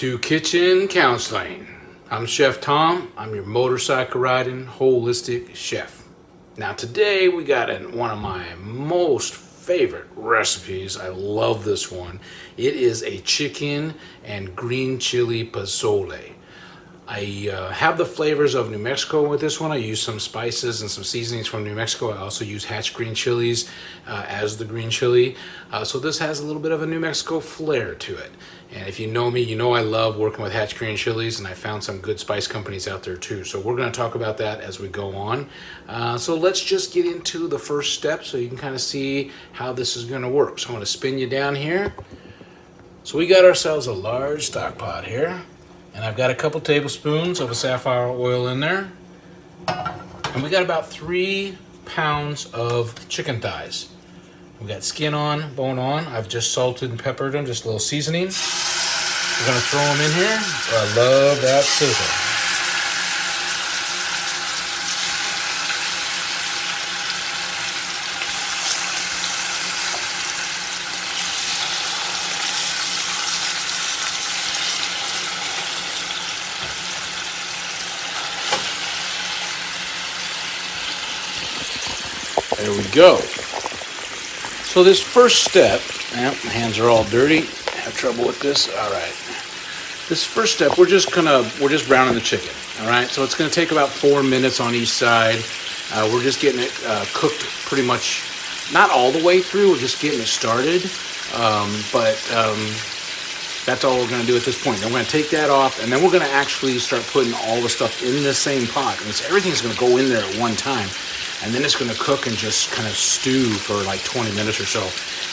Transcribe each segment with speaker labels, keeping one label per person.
Speaker 1: to Kitchen Counseling. I'm Chef Tom. I'm your motorcycle riding holistic chef. Now today we got one of my most favorite recipes. I love this one. It is a chicken and green chili pozole. I have the flavors of New Mexico with this one. I use some spices and some seasonings from New Mexico. I also use hatch green chilies as the green chili. So this has a little bit of a New Mexico flair to it. And if you know me, you know I love working with hatch green chilies, and I found some good spice companies out there too. So we're going to talk about that as we go on. So let's just get into the first step so you can kind of see how this is going to work. So I'm going to spin you down here. So we got ourselves a large stock pot here. And I've got a couple tablespoons of a safflower oil in there. And we got about 3 pounds of chicken thighs. We got skin on, bone on. I've just salted and peppered them, just a little seasoning. We're gonna throw them in here. I love that sizzle. There we go. So this first step, my hands are all dirty. I have trouble with this. All right. This first step, we're just browning the chicken. All right. So it's going to take about 4 minutes on each side. We're just getting it cooked pretty much, not all the way through. We're just getting it started. That's all we're going to do at this point. Then we're going to take that off, and then we're going to actually start putting all the stuff in the same pot. And everything's going to go in there at one time. And then it's going to cook and just kind of stew for like 20 minutes or so.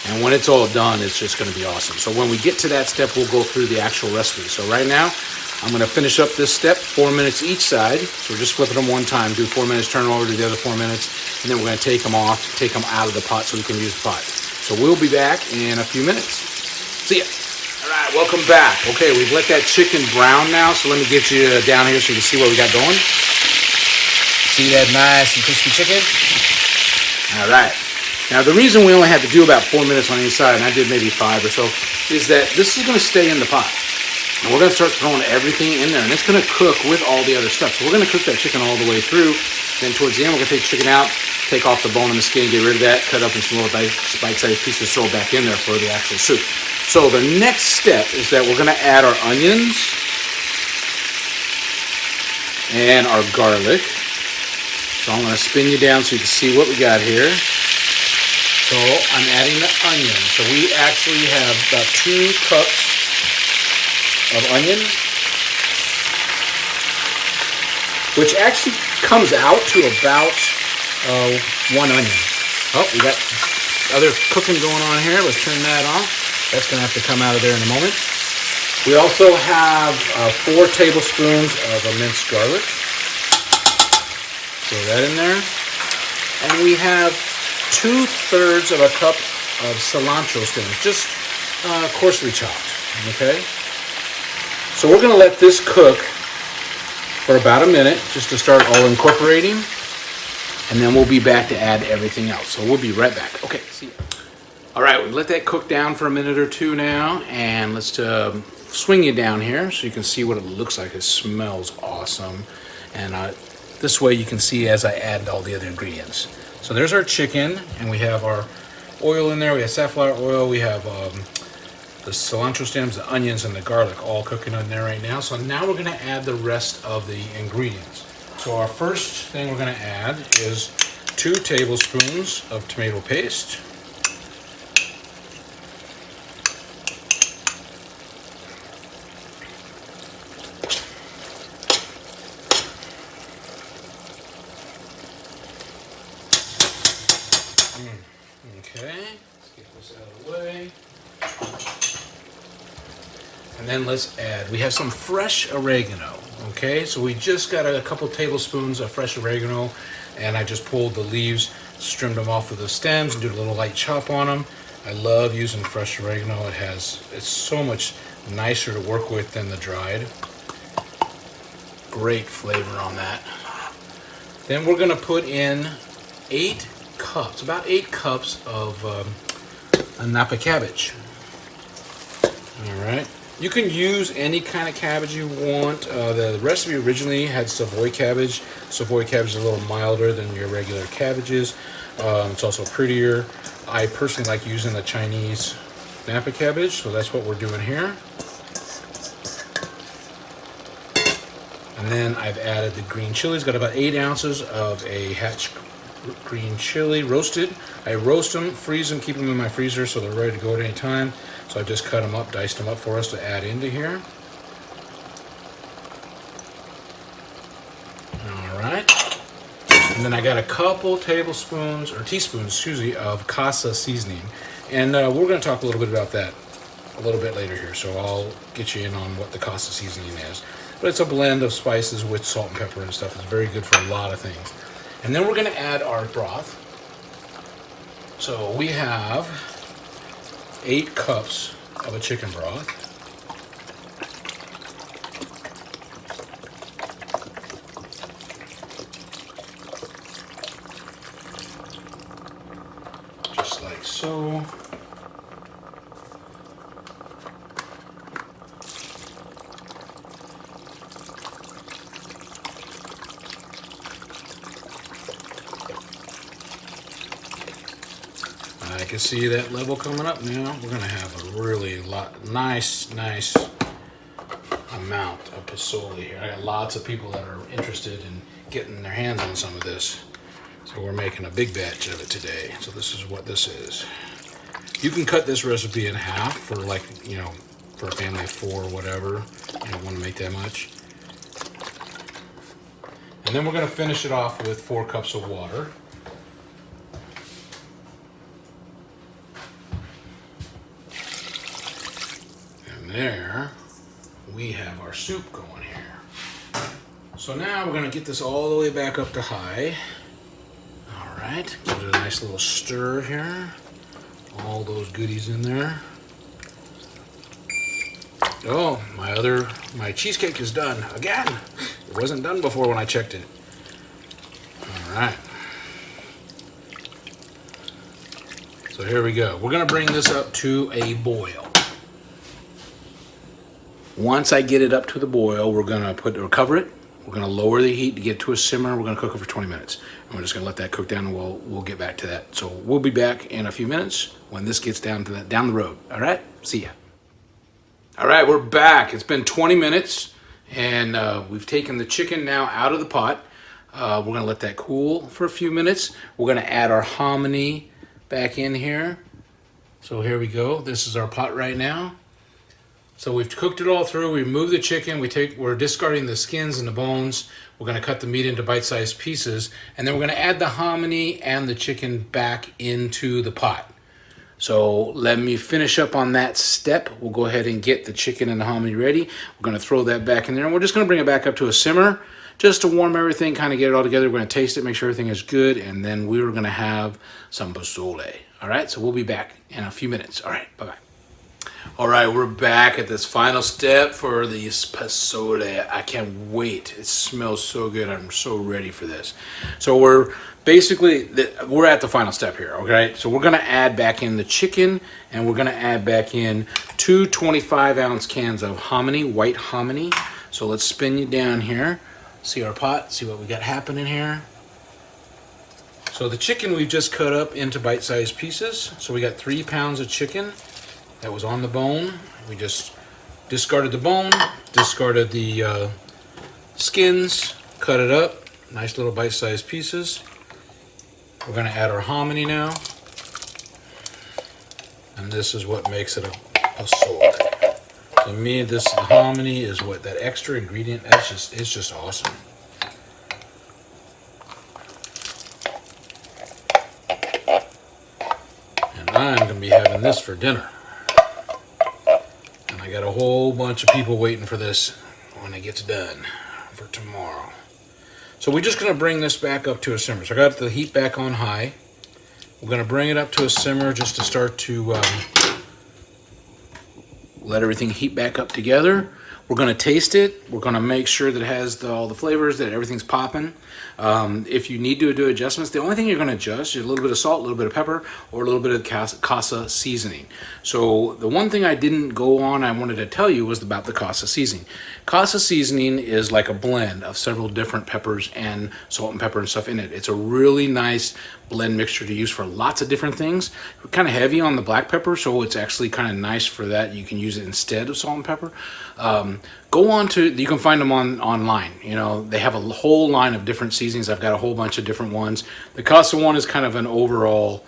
Speaker 1: And when it's all done, it's just going to be awesome. So when we get to that step, we'll go through the actual recipe. So right now, I'm going to finish up this step, 4 minutes each side. So we're just flipping them one time, do 4 minutes, turn them over to the other 4 minutes, and then we're going to take them off, take them out of the pot so we can use the pot. So we'll be back in a few minutes. See ya. All right, welcome back. Okay, we've let that chicken brown now, so let me get you down here so you can see what we got going. See that nice and crispy chicken? All right. Now the reason we only had to do about 4 minutes on each side, and I did maybe 5 or so, is that this is going to stay in the pot. And we're going to start throwing everything in there, and it's going to cook with all the other stuff. So we're going to cook that chicken all the way through. Then towards the end, we're going to take the chicken out, take off the bone and the skin, get rid of that, cut up in some little bite-sized pieces, throw it back in there for the actual soup. So the next step is that we're going to add our onions and our garlic. So I'm going to spin you down so you can see what we got here. So I'm adding the onion. So we actually have about 2 cups of onion, which actually comes out to about 1 onion. Oh, we got other cooking going on here. Let's turn that off. That's going to have to come out of there in a moment. We also have 4 tablespoons of a minced garlic. Throw that in there. And we have 2/3 of a cup of cilantro stems, just coarsely chopped, okay? So we're gonna let this cook for about a minute, just to start all incorporating, and then we'll be back to add everything else. So we'll be right back. Okay, see ya. All right, we've let that cook down for a minute or two now, and let's swing you down here so you can see what it looks like. It smells awesome. And this way you can see as I add all the other ingredients. So there's our chicken, and we have our oil in there. We have safflower oil. We have the cilantro stems, the onions, and the garlic all cooking in there right now. So now we're going to add the rest of the ingredients. So our first thing we're going to add is 2 tablespoons of tomato paste. Okay, let's get this out of the way. And then we have some fresh oregano, okay? So we just got a couple tablespoons of fresh oregano, and I just pulled the leaves, trimmed them off of the stems, and did a little light chop on them. I love using fresh oregano. It's so much nicer to work with than the dried. Great flavor on that. Then we're gonna put in 8 cups, about 8 cups of Napa cabbage. All right, You can use any kind of cabbage you want. The recipe originally had Savoy cabbage. Savoy cabbage is a little milder than your regular cabbages. It's also prettier. I personally like using the Chinese Napa cabbage, so that's what we're doing here. And then I've added the green chilies. Got about 8 ounces of a hatch green chili roasted. I roast them, freeze them, keep them in my freezer so they're ready to go at any time. So I just cut them up, diced them up for us to add into here. All right. And then I got a couple tablespoons, or teaspoons, excuse me, of casa seasoning. And we're going to talk a little bit about that a little bit later here. So I'll get you in on what the casa seasoning is. But it's a blend of spices with salt and pepper and stuff. It's very good for a lot of things. And then we're going to add our broth. So we have 8 cups of a chicken broth. Just like so. I can see that level coming up now. We're going to have a really nice amount of posole here. I got lots of people that are interested in getting their hands on some of this. So we're making a big batch of it today. So this is what this is. You can cut this recipe in half for, like, you know, for a family of 4 or whatever. You don't want to make that much. And then we're going to finish it off with 4 cups of water. There we have our soup going here. So now we're going to get this all the way back up to high. All right, give it a nice little stir here. All those goodies in there. Oh, my cheesecake is done again. It wasn't done before when I checked it. All right. So here we go. We're going to bring this up to a boil. Once I get it up to the boil, we're going to cover it. We're going to lower the heat to get to a simmer. We're going to cook it for 20 minutes. And we're just going to let that cook down, and we'll get back to that. So we'll be back in a few minutes when this gets down the road. All right? See ya. All right, we're back. It's been 20 minutes, and we've taken the chicken now out of the pot. We're going to let that cool for a few minutes. We're going to add our hominy back in here. So here we go. This is our pot right now. So we've cooked it all through. We removed the chicken. We're discarding the skins and the bones. We're going to cut the meat into bite-sized pieces, and then we're going to add the hominy and the chicken back into the pot. So let me finish up on that step. We'll go ahead and get the chicken and the hominy ready. We're going to throw that back in there, and we're just going to bring it back up to a simmer just to warm everything, kind of get it all together. We're going to taste it, make sure everything is good, and then we're going to have some posole. All right, so we'll be back in a few minutes. All right, bye-bye. All right, we're back at this final step for the posole. I can't wait. It smells so good. I'm so ready for this. So we're at the final step here, okay? So we're going to add back in the chicken, and we're going to add back in 2 25-ounce cans of hominy, white hominy. So let's spin you down here. See our pot, see what we got happening here. So the chicken we've just cut up into bite-sized pieces. So we got 3 pounds of chicken that was on the bone. We just discarded the bone, discarded the skins, cut it up, nice little bite-sized pieces. We're going to add our hominy now, and this is what makes it a posole. To me, the hominy is what that extra ingredient. It's just awesome. And I'm going to be having this for dinner. I got a whole bunch of people waiting for this when it gets done for tomorrow. So we're just going to bring this back up to a simmer. So I got the heat back on high. We're going to bring it up to a simmer just to start to let everything heat back up together. We're going to taste it. We're going to make sure that it has all the flavors, that everything's popping. If you need to do adjustments, the only thing you're going to adjust is a little bit of salt, a little bit of pepper, or a little bit of casa seasoning. So the one thing I didn't go on, I wanted to tell you, was about the casa seasoning. Casa seasoning is like a blend of several different peppers and salt and pepper and stuff in it. It's a really nice blend mixture to use for lots of different things. We're kind of heavy on the black pepper, so it's actually kind of nice for that. You can use it instead of salt and pepper. Go on to, you can find them online. You know, they have a whole line of different seasonings. I've got a whole bunch of different ones. The casa one is kind of an overall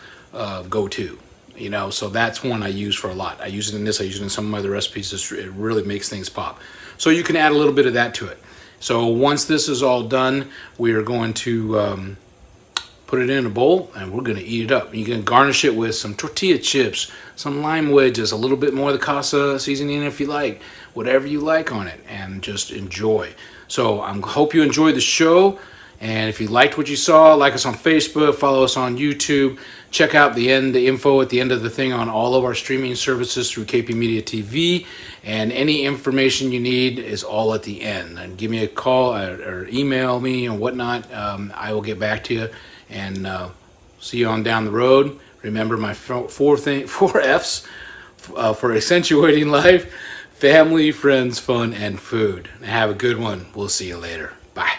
Speaker 1: go-to. You know, so that's one I use for a lot. I use it in this, I use it in some of my other recipes. It really makes things pop. So you can add a little bit of that to it. So once this is all done, we are going to put it in a bowl and we're going to eat it up. You can garnish it with some tortilla chips, some lime wedges, a little bit more of the casa seasoning if you like, whatever you like on it, and just enjoy. So I hope you enjoyed the show. And if you liked what you saw, like us on Facebook, follow us on YouTube, check out the info at the end of the thing on all of our streaming services through KP Media TV, and any information you need is all at the end. And give me a call or email me and whatnot. I will get back to you, and see you on down the road. Remember my four F's for accentuating life: family, friends, fun, and food. Have a good one. We'll see you later. Bye.